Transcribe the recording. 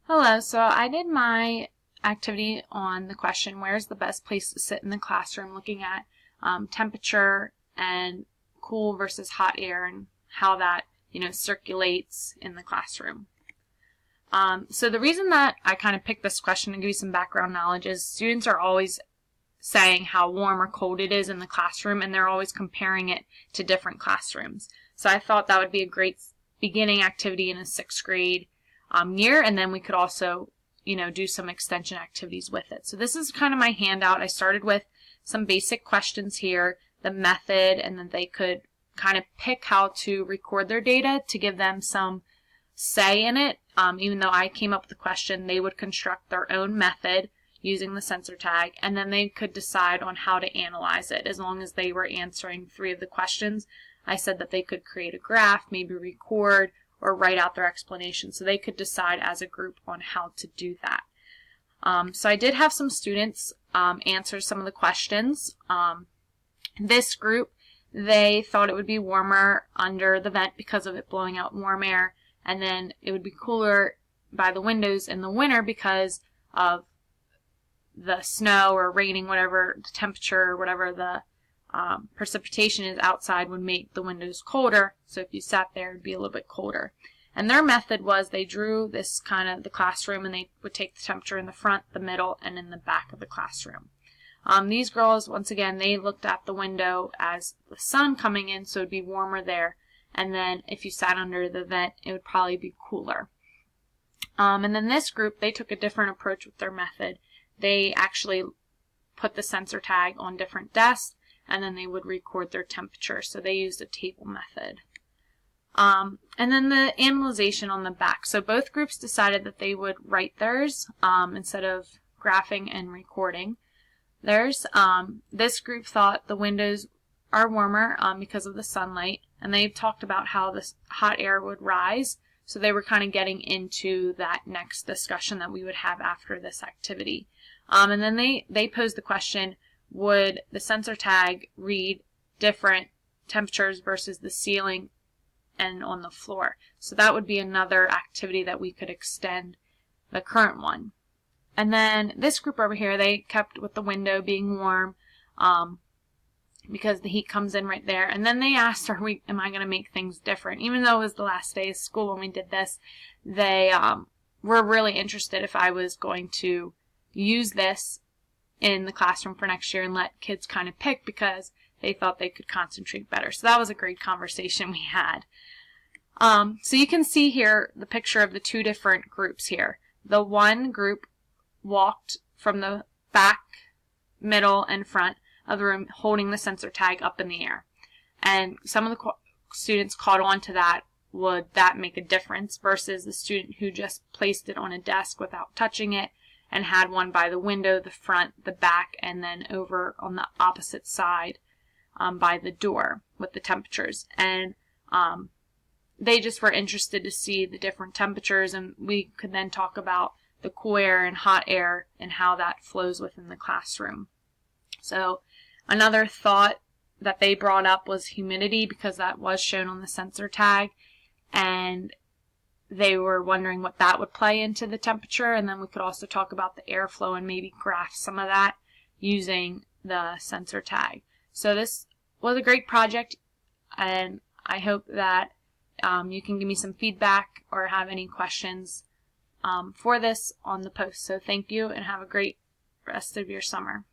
Hello, so I did my activity on the question, where's the best place to sit in the classroom, looking at temperature and cool versus hot air and how that, circulates in the classroom. So the reason that I kind of picked this question to give you some background knowledge is students are always saying how warm or cold it is in the classroom, and they're always comparing it to different classrooms. So I thought that would be a great beginning activity in a 6th grade year, and then we could also, do some extension activities with it. So this is kind of my handout. I started with some basic questions here, the method, and then they could kind of pick how to record their data to give them some say in it. Even though I came up with the question, they would construct their own method using the sensor tag, and then they could decide on how to analyze it. As long as they were answering 3 of the questions, I said that they could create a graph, maybe record, or write out their explanation. So they could decide as a group on how to do that. So I did have some students answer some of the questions. This group, they thought it would be warmer under the vent because of it blowing out warm air, and then it would be cooler by the windows in the winter because of the snow or raining, whatever the temperature, whatever the precipitation is outside would make the windows colder. So if you sat there, it would be a little bit colder. And their method was they drew this kind of the classroom, and they would take the temperature in the front, the middle, and in the back of the classroom. These girls, once again, they looked at the window as the sun coming in, so it would be warmer there. And then if you sat under the vent, it would probably be cooler. And then this group, they took a different approach with their method. They actually put the sensor tag on different desks, and then they would record their temperature. So they used a table method. And then the analyzation on the back. So both groups decided that they would write theirs instead of graphing and recording theirs. This group thought the windows are warmer because of the sunlight, and they talked about how the hot air would rise. So they were kind of getting into that next discussion that we would have after this activity. And then they posed the question, would the sensor tag read different temperatures versus the ceiling and on the floor? So that would be another activity that we could extend the current one. And then this group over here, they kept with the window being warm because the heat comes in right there. And then they asked, am I going to make things different? Even though it was the last day of school when we did this, they were really interested if I was going to use this in the classroom for next year and let kids kind of pick, because they thought they could concentrate better. So that was a great conversation we had. So you can see here the picture of the 2 different groups here. The one group walked from the back, middle, and front of the room holding the sensor tag up in the air. And some of the students caught on to that. Would that make a difference versus the student who just placed it on a desk without touching it and had one by the window, the front, the back, and then over on the opposite side by the door with the temperatures. And they just were interested to see the different temperatures, and we could then talk about the cool air and hot air and how that flows within the classroom. So another thought that they brought up was humidity, because that was shown on the sensor tag, and they were wondering what that would play into the temperature. And then we could also talk about the airflow and maybe graph some of that using the sensor tag. So this was a great project, and I hope that you can give me some feedback or have any questions for this on the post. So thank you, and have a great rest of your summer.